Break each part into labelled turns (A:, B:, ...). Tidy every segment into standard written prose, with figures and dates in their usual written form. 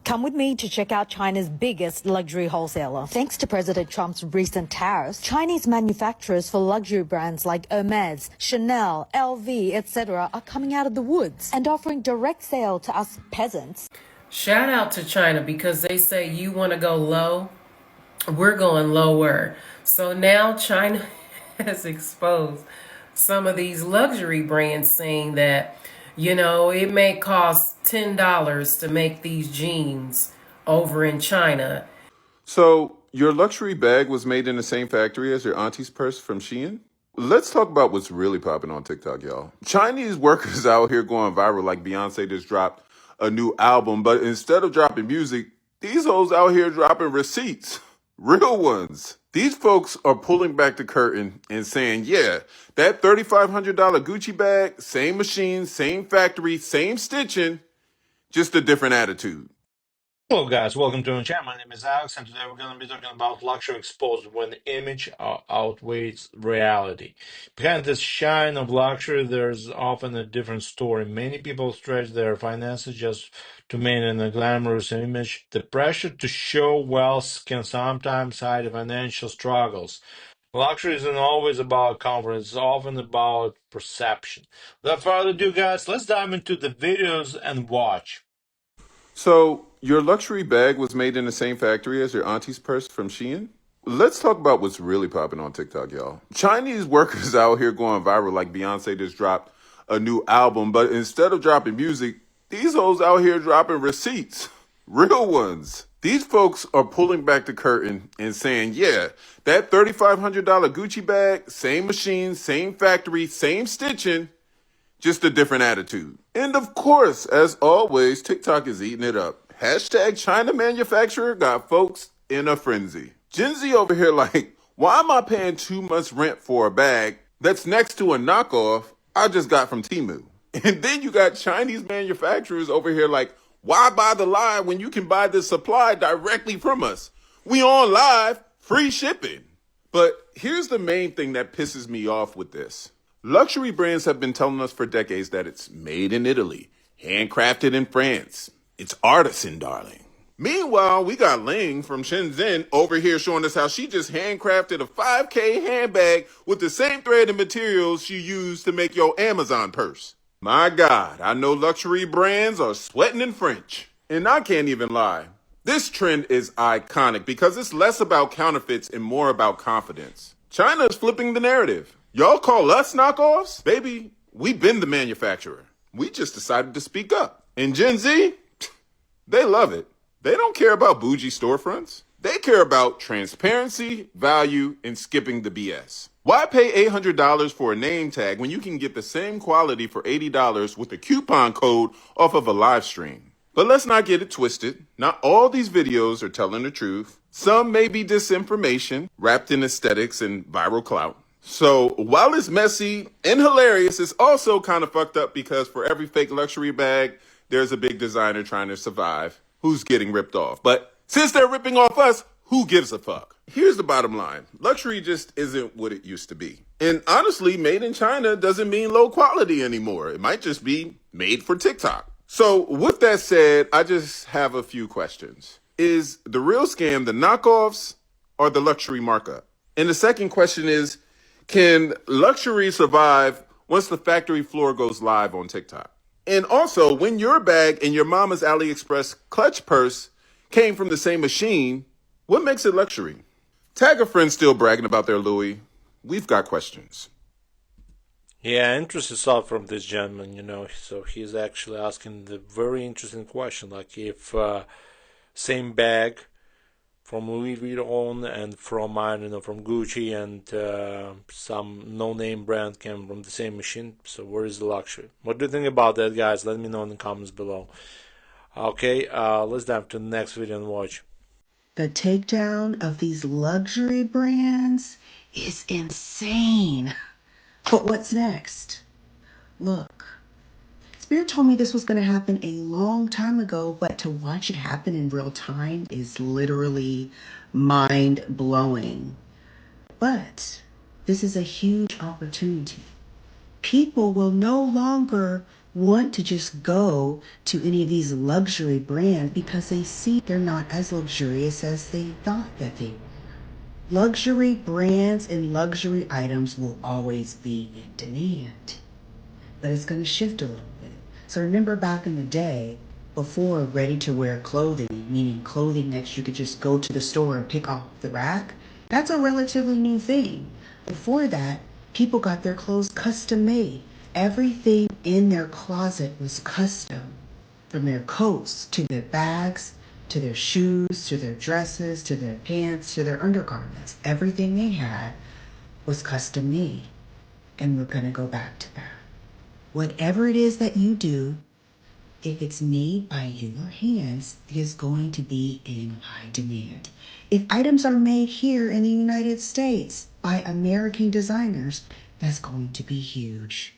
A: Come with me to check out China's biggest luxury wholesaler. Thanks to President Trump's recent tariffs, Chinese manufacturers for luxury brands like AMEX, Chanel, LV, etc. are coming out of the woods and offering direct sale to us peasants.
B: Shout out to China because they say you want to go low, we're going lower. So now China has exposed some of these luxury brands saying that, it may cost $10 to make these jeans over in China.
C: So, your luxury bag was made in the same factory as your auntie's purse from Shein? Let's talk about what's really popping on TikTok, y'all. Chinese workers out here going viral like Beyonce just dropped a new album, but instead of dropping music, these hoes out here dropping receipts. Real ones. These folks are pulling back the curtain and saying, yeah, that $3,500 Gucci bag, same machine, same factory, same stitching, just a different attitude.
D: Hello guys, welcome to my channel. My name is Alex and today we're going to be talking about luxury exposed when the image outweighs reality. Behind this shine of luxury, there's often a different story. Many people stretch their finances just to maintain a glamorous image. The pressure to show wealth can sometimes hide financial struggles. Luxury isn't always about comfort, it's often about perception. Without further ado guys, let's dive into the videos and watch.
C: So, your luxury bag was made in the same factory as your auntie's purse from Shein? Let's talk about what's really popping on TikTok, y'all. Chinese workers out here going viral like Beyonce just dropped a new album, but instead of dropping music, these hoes out here dropping receipts. Real ones. These folks are pulling back the curtain and saying, yeah, that $3,500 Gucci bag, same machine, same factory, same stitching, just a different attitude. And of course, as always, TikTok is eating it up. Hashtag China manufacturer got folks in a frenzy. Gen Z over here like, why am I paying 2 months rent for a bag that's next to a knockoff I just got from Temu? And then you got Chinese manufacturers over here like, why buy the lie when you can buy the supply directly from us? We on live, free shipping. But here's the main thing that pisses me off with this. Luxury brands have been telling us for decades that it's made in Italy, handcrafted in France. It's artisan, darling. Meanwhile, we got Ling from Shenzhen over here showing us how she just handcrafted a 5K handbag with the same thread and materials she used to make your Amazon purse. My God, I know luxury brands are sweating in French. And I can't even lie. This trend is iconic because it's less about counterfeits and more about confidence. China is flipping the narrative. Y'all call us knockoffs? Baby, we been the manufacturer. We just decided to speak up. And Gen Z, they love it. They don't care about bougie storefronts. They care about transparency, value, and skipping the BS. Why pay $800 for a name tag when you can get the same quality for $80 with a coupon code off of a live stream? But let's not get it twisted. Not all these videos are telling the truth. Some may be disinformation wrapped in aesthetics and viral clout. So while it's messy and hilarious, it's also kind of fucked up because for every fake luxury bag, there's a big designer trying to survive who's getting ripped off. But since they're ripping off us, who gives a fuck? Here's the bottom line. Luxury just isn't what it used to be. And honestly, made in China doesn't mean low quality anymore. It might just be made for TikTok. So with that said, I just have a few questions. Is the real scam the knockoffs or the luxury markup? And the second question is, can luxury survive once the factory floor goes live on TikTok? And also, when your bag and your mama's AliExpress clutch purse came from the same machine, what makes it luxury? Tag a friend still bragging about their Louis. We've got questions.
D: Yeah, interesting thought from this gentleman, so he's actually asking the very interesting question, like if same bag from Louis Vuitton and from, I don't know, from Gucci and some no-name brand came from the same machine, so where is the luxury? What do you think about that, guys? Let me know in the comments below. Okay, let's dive to the next video and watch.
E: The takedown of these luxury brands is insane. But what's next? Look, Spirit told me this was going to happen a long time ago, but to watch it happen in real time is literally mind-blowing. But this is a huge opportunity. People will no longer want to just go to any of these luxury brands because they see they're not as luxurious as they thought that they were. Luxury brands and luxury items will always be in demand, but it's going to shift a little bit. So remember back in the day, before ready-to-wear clothing, meaning clothing that you could just go to the store and pick off the rack, that's a relatively new thing. Before that, people got their clothes custom made. Everything in their closet was custom, from their coats to their bags to their shoes to their dresses to their pants to their undergarments. Everything they had was custom made, and we're going to go back to that. Whatever it is that you do, if it's made by your hands, is going to be in high demand. If items are made here in the United States by American designers, that's going to be huge.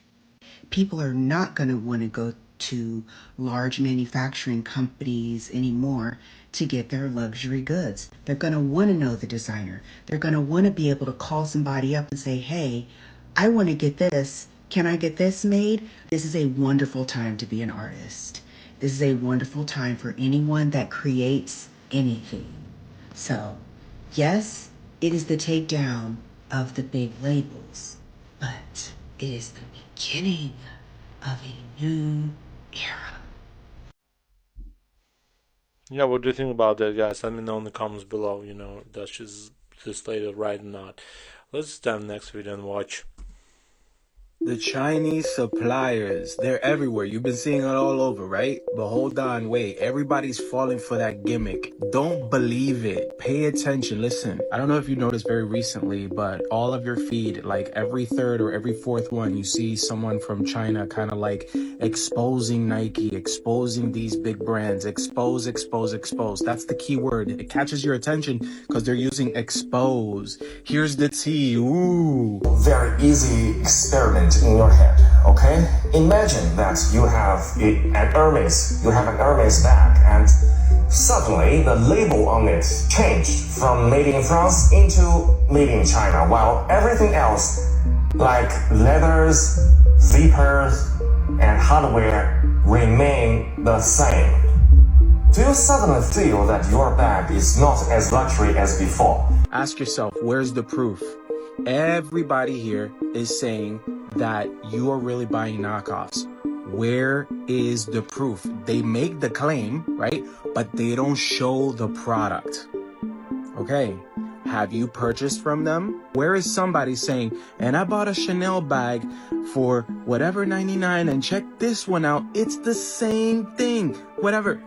E: People are not going to want to go to large manufacturing companies anymore to get their luxury goods. They're going to want to know the designer. They're going to want to be able to call somebody up and say, hey, I want to get this. Can I get this made? This is a wonderful time to be an artist. This is a wonderful time for anyone that creates anything. So, yes, it is the takedown of the big labels, but it is the beginning of a new era.
D: Yeah, what do you think about that, guys? Let me know in the comments below. That's just this later, right or not. Let's dive next video and watch.
F: The Chinese suppliers, they're everywhere. You've been seeing it all over, right? But hold on, wait. Everybody's falling for that gimmick. Don't believe it. Pay attention. Listen, I don't know if you noticed very recently, but all of your feed, like every third or every fourth one, you see someone from China kind of like exposing Nike, exposing these big brands, expose. That's the key word. It catches your attention because they're using expose. Here's the T. Ooh.
G: Very easy experiment in your head, okay? Imagine that you have an Hermes bag, and suddenly the label on it changed from made in France into made in China, while everything else, like leathers, zippers, and hardware, remain the same. Do you suddenly feel that your bag is not as luxury as before?
F: Ask yourself, where's the proof? Everybody here is saying that you are really buying knockoffs. Where is the proof? They make the claim, right? But they don't show the product. Okay, have you purchased from them? Where is somebody saying, and I bought a Chanel bag for whatever 99 and check this one out, it's the same thing, whatever.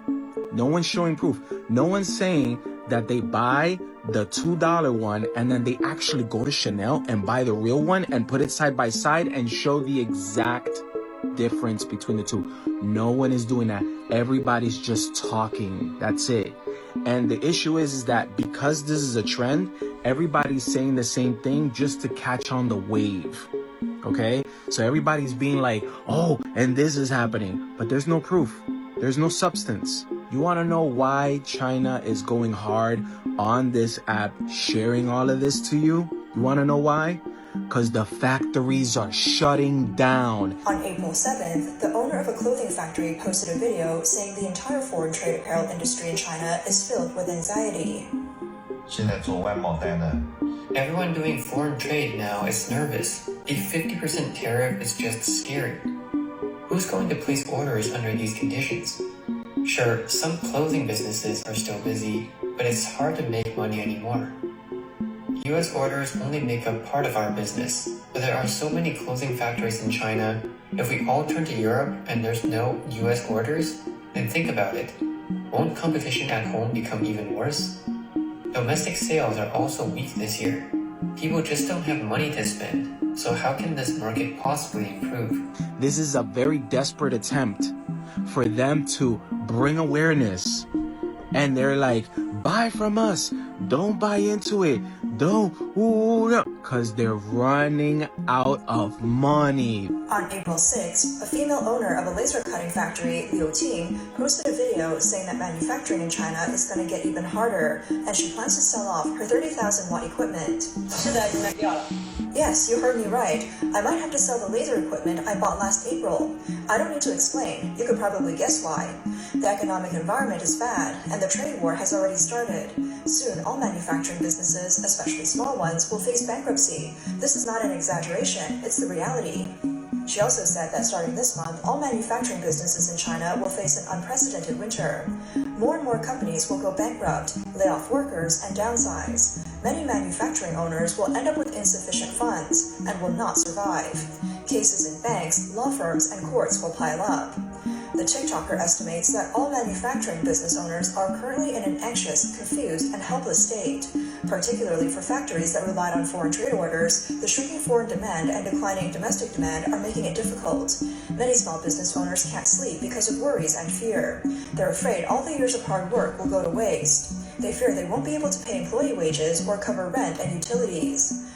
F: No one's showing proof. No one's saying that they buy the $2 one and then they actually go to Chanel and buy the real one and put it side by side and show the exact difference between the two. No one is doing that. Everybody's just talking. That's it. And the issue is that because this is a trend, everybody's saying the same thing just to catch on the wave. Okay? So everybody's being like, oh, and this is happening. But there's no proof. There's no substance. You want to know why China is going hard on this app, sharing all of this to you? You want to know why? Because the factories are shutting down.
H: On April 7th, the owner of a clothing factory posted a video saying the entire foreign trade apparel industry in China is filled with anxiety.
I: Everyone doing foreign trade now is nervous. A 50% tariff is just scary. Who's going to place orders under these conditions? Sure, some clothing businesses are still busy, but it's hard to make money anymore. US orders only make up part of our business, but there are so many clothing factories in China. If we all turn to Europe and there's no US orders, then think about it. Won't competition at home become even worse? Domestic sales are also weak this year. People just don't have money to spend, so how can this market possibly improve?
F: This is a very desperate attempt for them to bring awareness. And they're like, buy from us. Don't buy into it. Because they're running out of money.
H: On April 6, a female owner of a laser cutting factory, Liu Ting, posted a video saying that manufacturing in China is going to get even harder, and she plans to sell off her 30,000 watt equipment. Yes, you heard me right. I might have to sell the laser equipment I bought last April. I don't need to explain. You could probably guess why. The economic environment is bad, and the trade war has already started. Soon, all manufacturing businesses, especially small ones, will face bankruptcy. This is not an exaggeration, it's the reality. She also said that starting this month, all manufacturing businesses in China will face an unprecedented winter. More and more companies will go bankrupt, lay off workers, and downsize. Many manufacturing owners will end up with insufficient funds and will not survive. Cases in banks, law firms, and courts will pile up. The TikToker estimates that all manufacturing business owners are currently in an anxious, confused, and helpless state. Particularly for factories that relied on foreign trade orders, the shrinking foreign demand and declining domestic demand are making it difficult. Many small business owners can't sleep because of worries and fear. They're afraid all the years of hard work will go to waste. They fear they won't be able to pay employee wages or cover rent and utilities.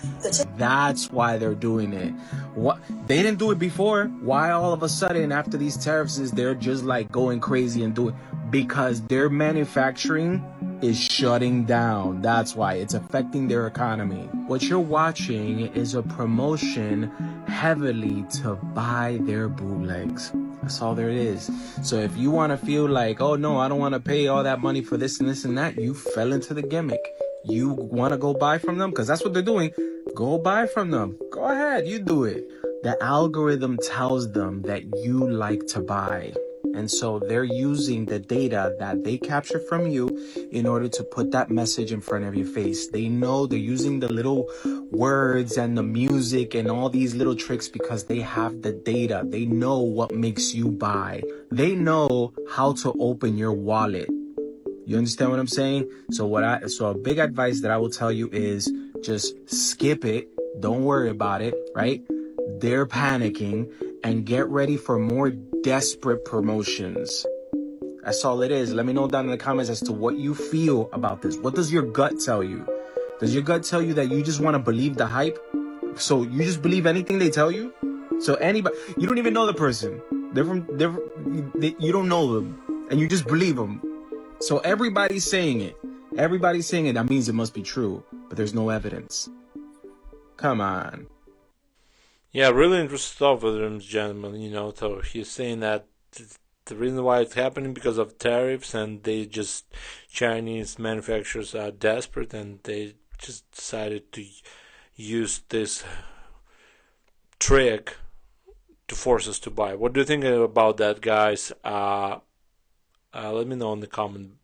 F: That's why they're doing it. What they didn't do it before. Why all of a sudden after these tariffs is they're just like going crazy and doing? Because their manufacturing is shutting down. That's why it's affecting their economy. What you're watching is a promotion heavily to buy their bootlegs. That's all there is. So if you want to feel like, oh no, I don't want to pay all that money for this and this and that, you fell into the gimmick. You want to go buy from them? Because that's what they're doing. Go buy from them. Go ahead, you do it. The algorithm tells them that you like to buy. And so they're using the data that they capture from you in order to put that message in front of your face. They know they're using the little words and the music and all these little tricks because they have the data. They know what makes you buy. They know how to open your wallet. You understand what I'm saying? So a big advice that I will tell you is just skip it. Don't worry about it, right? They're panicking, and get ready for more desperate promotions. That's all it is. Let me know down in the comments as to what you feel about this. What does your gut tell you? Does your gut tell you that you just want to believe the hype? So you just believe anything they tell you? So anybody, you don't even know the person. You don't know them, and you just believe them. So everybody's saying it. Everybody's saying it. That means it must be true, but there's no evidence. Come on.
D: Yeah, really interesting stuff with him, gentlemen. So he's saying that the reason why it's happening because of tariffs, and Chinese manufacturers are desperate, and they just decided to use this trick to force us to buy. What do you think about that, guys? Let me know in the comments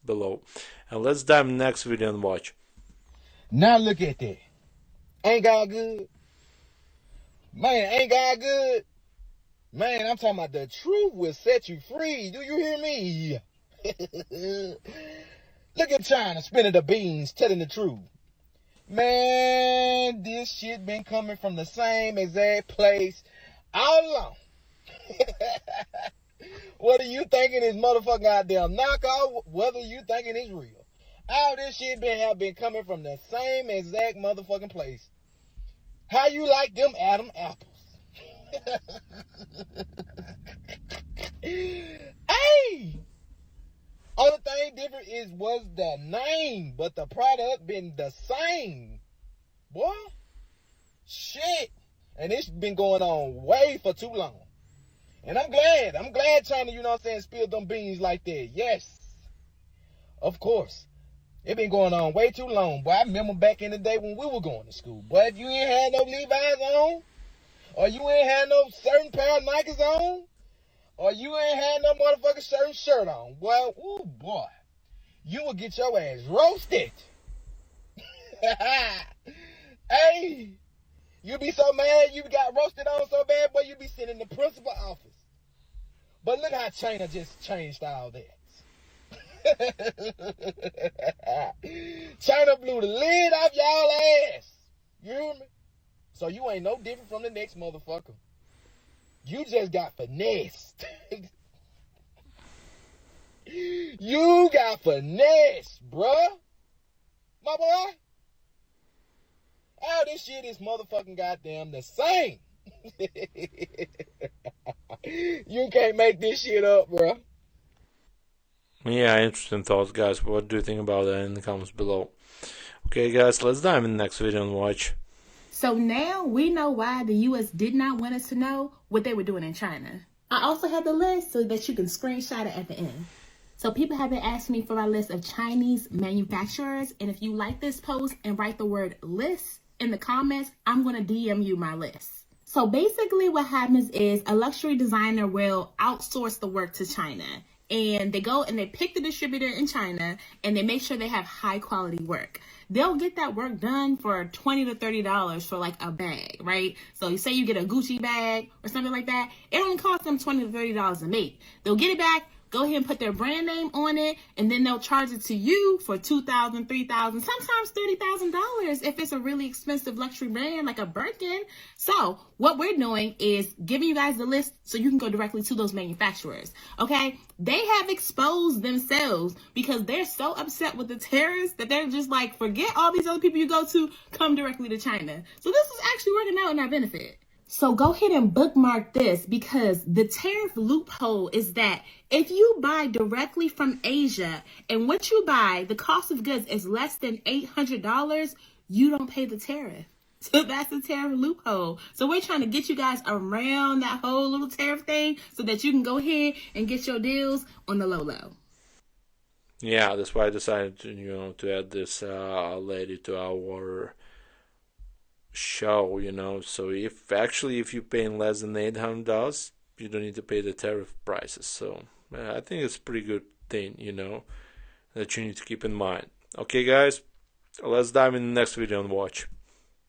D: below. And let's dive in the next video and watch.
J: Now look at that. Ain't God good? Man, ain't God good? Man, I'm talking about the truth will set you free. Do you hear me? Look at China spinning the beans, telling the truth. Man, this shit been coming from the same exact place all along. Whether you thinking it's motherfucking out there knockoff, whether you thinking it's real. All this shit have been coming from the same exact motherfucking place. How you like them Adam apples? Hey! Only thing different was the name, but the product been the same. Boy, shit. And it's been going on way for too long. And I'm glad China, spilled them beans like that. Yes. Of course. It been going on way too long. Boy, I remember back in the day when we were going to school. Boy, if you ain't had no Levi's on, or you ain't had no certain pair of Nikes on, or you ain't had no motherfucking certain shirt on, boy, ooh, boy, you will get your ass roasted. Hey, you be so mad you got roasted on so bad, boy, you be sitting in the principal office. But look how China just changed all that. China blew the lid off y'all ass. You hear me? So you ain't no different from the next motherfucker. You just got finessed. You got finessed, bruh. My boy. All this shit is motherfucking goddamn the same. You can't make this shit up, bro.
D: Yeah, interesting thoughts, guys. What do you think about that in the comments below? Okay, guys, let's dive in the next video and watch.
K: So now we know why the U.S. did not want us to know what they were doing in China. I also have the list so that you can screenshot it at the end. So people have been asking me for my list of Chinese manufacturers. And if you like this post and write the word list in the comments, I'm going to DM you my list. So basically what happens is a luxury designer will outsource the work to China. And they go and they pick the distributor in China and they make sure they have high quality work. They'll get that work done for $20 to $30 for like a bag, right? So you say you get a Gucci bag or something like that. It only costs them $20 to $30 to make. They'll get it back, go ahead and put their brand name on it, and then they'll charge it to you for $2,000, $3,000, sometimes $30,000 if it's a really expensive luxury brand like a Birkin. So what we're doing is giving you guys the list so you can go directly to those manufacturers, okay? They have exposed themselves because they're so upset with the tariffs that they're just like, forget all these other people you go to, come directly to China. So this is actually working out in our benefit. So go ahead and bookmark this because the tariff loophole is that if you buy directly from Asia and what you buy, the cost of goods is less than $800, you don't pay the tariff. So that's the tariff loophole. So we're trying to get you guys around that whole little tariff thing so that you can go ahead and get your deals on the low.
D: Yeah, that's why I decided to add this lady to our show, so if you're paying less than $800, you don't need to pay the tariff prices. So I think it's a pretty good thing, that you need to keep in mind. Okay, guys, let's dive in the next video and watch.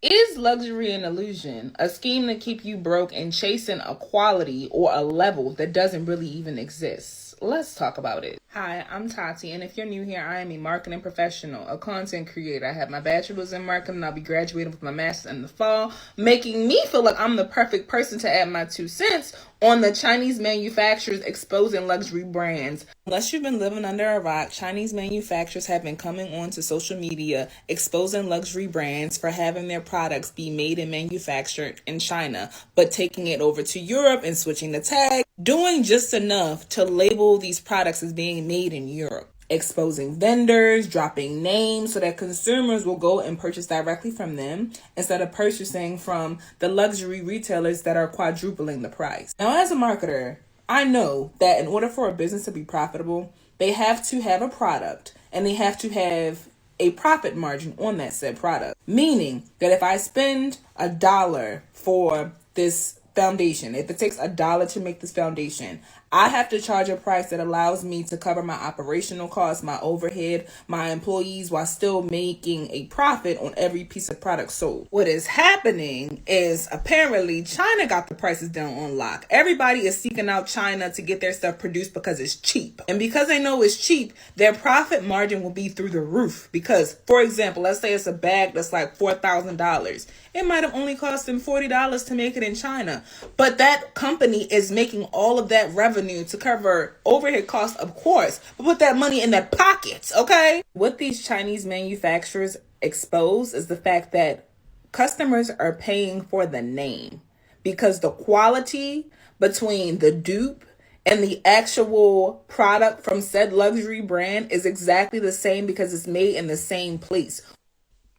K: Is luxury an illusion, a scheme to keep you broke and chasing a quality or a level that doesn't really even exist? Let's talk about it. Hi, I'm Tati, and if you're new here, I am a marketing professional, a content creator. I have my bachelor's in marketing, and I'll be graduating with my master's in the fall, making me feel like I'm the perfect person to add my 2 cents on the Chinese manufacturers exposing luxury brands. Unless you've been living under a rock, Chinese manufacturers have been coming onto social media exposing luxury brands for having their products be made and manufactured in China, but taking it over to Europe and switching the tag, doing just enough to label these products as being made in Europe, exposing vendors, dropping names so that consumers will go and purchase directly from them instead of purchasing from the luxury retailers that are quadrupling the price. Now, as a marketer, I know that in order for a business to be profitable, they have to have a product and they have to have a profit margin on that said product. Meaning that if I spend $1 for this foundation, if it takes $1 to make this foundation, I have to charge a price that allows me to cover my operational costs, my overhead, my employees, while still making a profit on every piece of product sold. What is happening is apparently China got the prices down on lock. Everybody is seeking out China to get their stuff produced because it's cheap. And because they know it's cheap, their profit margin will be through the roof. Because, for example, let's say it's a bag that's like $4,000. It might have only cost them $40 to make it in China. But that company is making all of that revenue to cover overhead costs, of course, but put that money in their pockets, okay? What these Chinese manufacturers expose is the fact that customers are paying for the name because the quality between the dupe and the actual product from said luxury brand is exactly the same because it's made in the same place.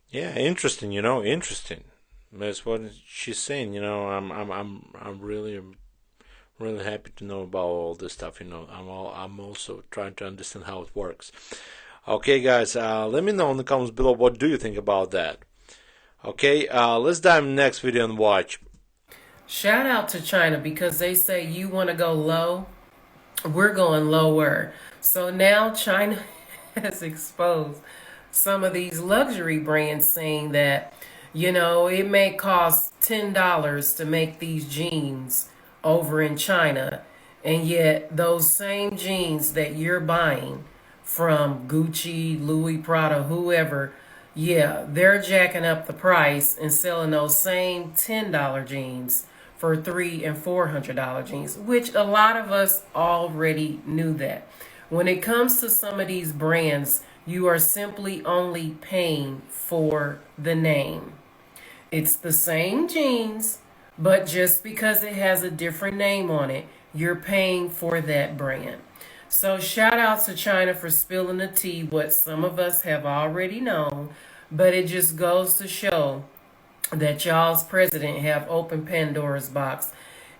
D: Yeah, interesting. Interesting. That's what she's saying. I'm really happy to know about all this stuff. I'm also trying to understand how it works. Okay, guys, let me know in the comments below what do you think about that. Okay, let's dive in the next video and watch.
B: Shout out to China because they say you want to go low, we're going lower. So now China has exposed some of these luxury brands saying that, it may cost $10 to make these jeans over in China, and yet those same jeans that you're buying from Gucci, Louis, Prada, whoever, they're jacking up the price and selling those same $10 jeans for $300 and $400 jeans, which a lot of us already knew that. When it comes to some of these brands, you are simply only paying for the name. It's the same jeans, but just because it has a different name on it, you're paying for that brand. So shout out to China for spilling the tea, what some of us have already known, but it just goes to show that y'all's president have opened Pandora's box.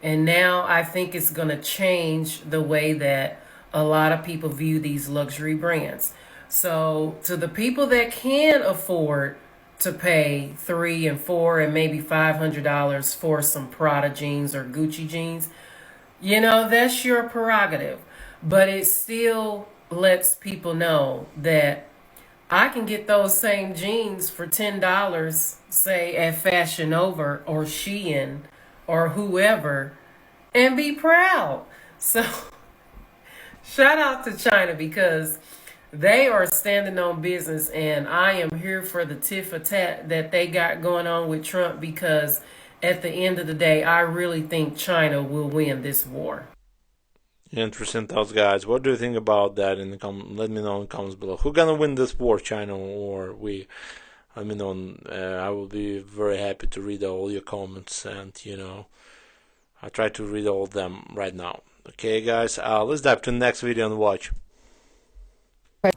B: And now I think it's going to change the way that a lot of people view these luxury brands. So to the people that can afford to pay $300 and $400 and maybe $500 for some Prada jeans or Gucci jeans, that's your prerogative. But it still lets people know that I can get those same jeans for $10, say at Fashion Nova or Shein or whoever, and be proud. So shout out to China because they are standing on business, and I am here for the tit for tat that they got going on with Trump because at the end of the day, I really think China will win this war.
D: Interesting thoughts, guys. What do you think about that? Let me know in the comments below. Who gonna win this war, China or we? Let me know. I will be very happy to read all your comments, and I try to read all of them right now. Okay, guys. Let's dive to the next video and watch.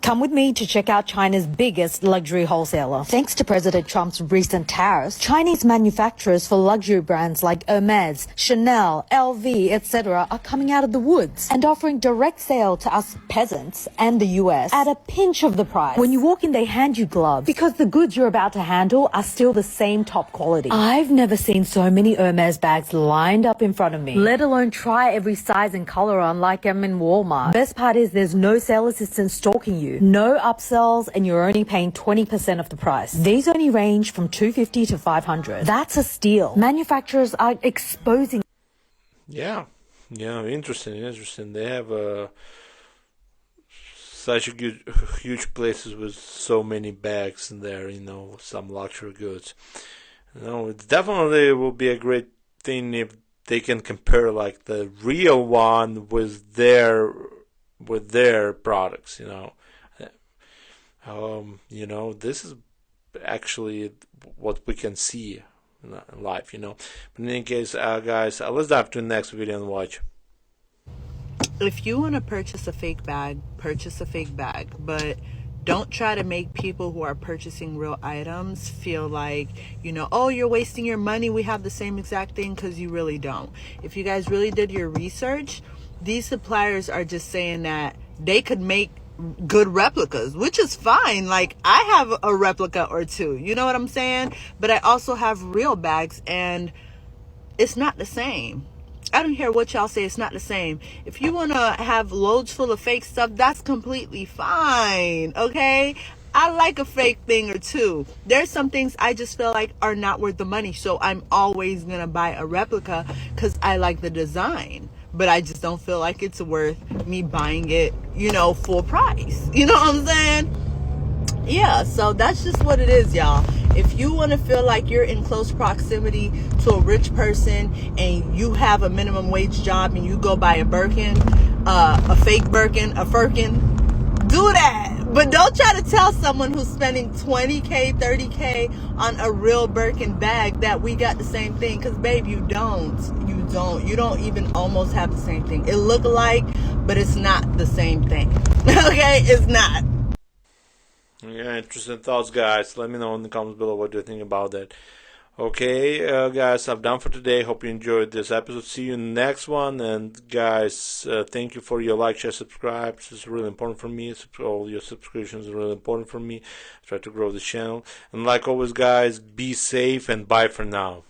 A: Come with me to check out China's biggest luxury wholesaler. Thanks to President Trump's recent tariffs, Chinese manufacturers for luxury brands like Hermes, Chanel, LV, etc. are coming out of the woods and offering direct sale to us peasants and the US at a pinch of the price. When you walk in, they hand you gloves because the goods you're about to handle are still the same top quality. I've never seen so many Hermes bags lined up in front of me, let alone try every size and color on like I'm in Walmart. Best part is there's no sales assistant stalking you, no upsells, and you're only paying 20% of the price. These only range from $250 to $500. That's a steal. Manufacturers are exposing.
D: Yeah, interesting. They have such a good, huge places with so many bags in there. Some luxury goods. It definitely will be a great thing if they can compare like the real one with their products. This is actually what we can see in life, But in any case, guys, let's dive to the next video and watch.
L: If you want to purchase a fake bag, purchase a fake bag, but don't try to make people who are purchasing real items feel like, oh, you're wasting your money. We have the same exact thing, because you really don't. If you guys really did your research, these suppliers are just saying that they could make good replicas, which is fine. Like, I have a replica or two, you know what I'm saying? But I also have real bags, and it's not the same. I don't care what y'all say, it's not the same. If you want to have loads full of fake stuff, that's completely fine, okay? I like a fake thing or two. There's some things I just feel like are not worth the money, so I'm always gonna buy a replica because I like the design. But I just don't feel like it's worth me buying it, full price. You know what I'm saying? Yeah, so that's just what it is, y'all. If you want to feel like you're in close proximity to a rich person and you have a minimum wage job and you go buy a Birkin, a fake Birkin, a Firkin, do that. But don't try to tell someone who's spending $20K, $30K on a real Birkin bag that we got the same thing. Because, babe, you don't. You don't even almost have the same thing. It look alike, but it's not the same thing. Okay? It's not.
D: Yeah, interesting thoughts, guys. Let me know in the comments below what you think about that. Okay, guys, I'm done for today. Hope you enjoyed this episode. See you in the next one. And guys, thank you for your like, share, subscribe. This is really important for me. All your subscriptions are really important for me. I try to grow this channel. And like always, guys, be safe and bye for now.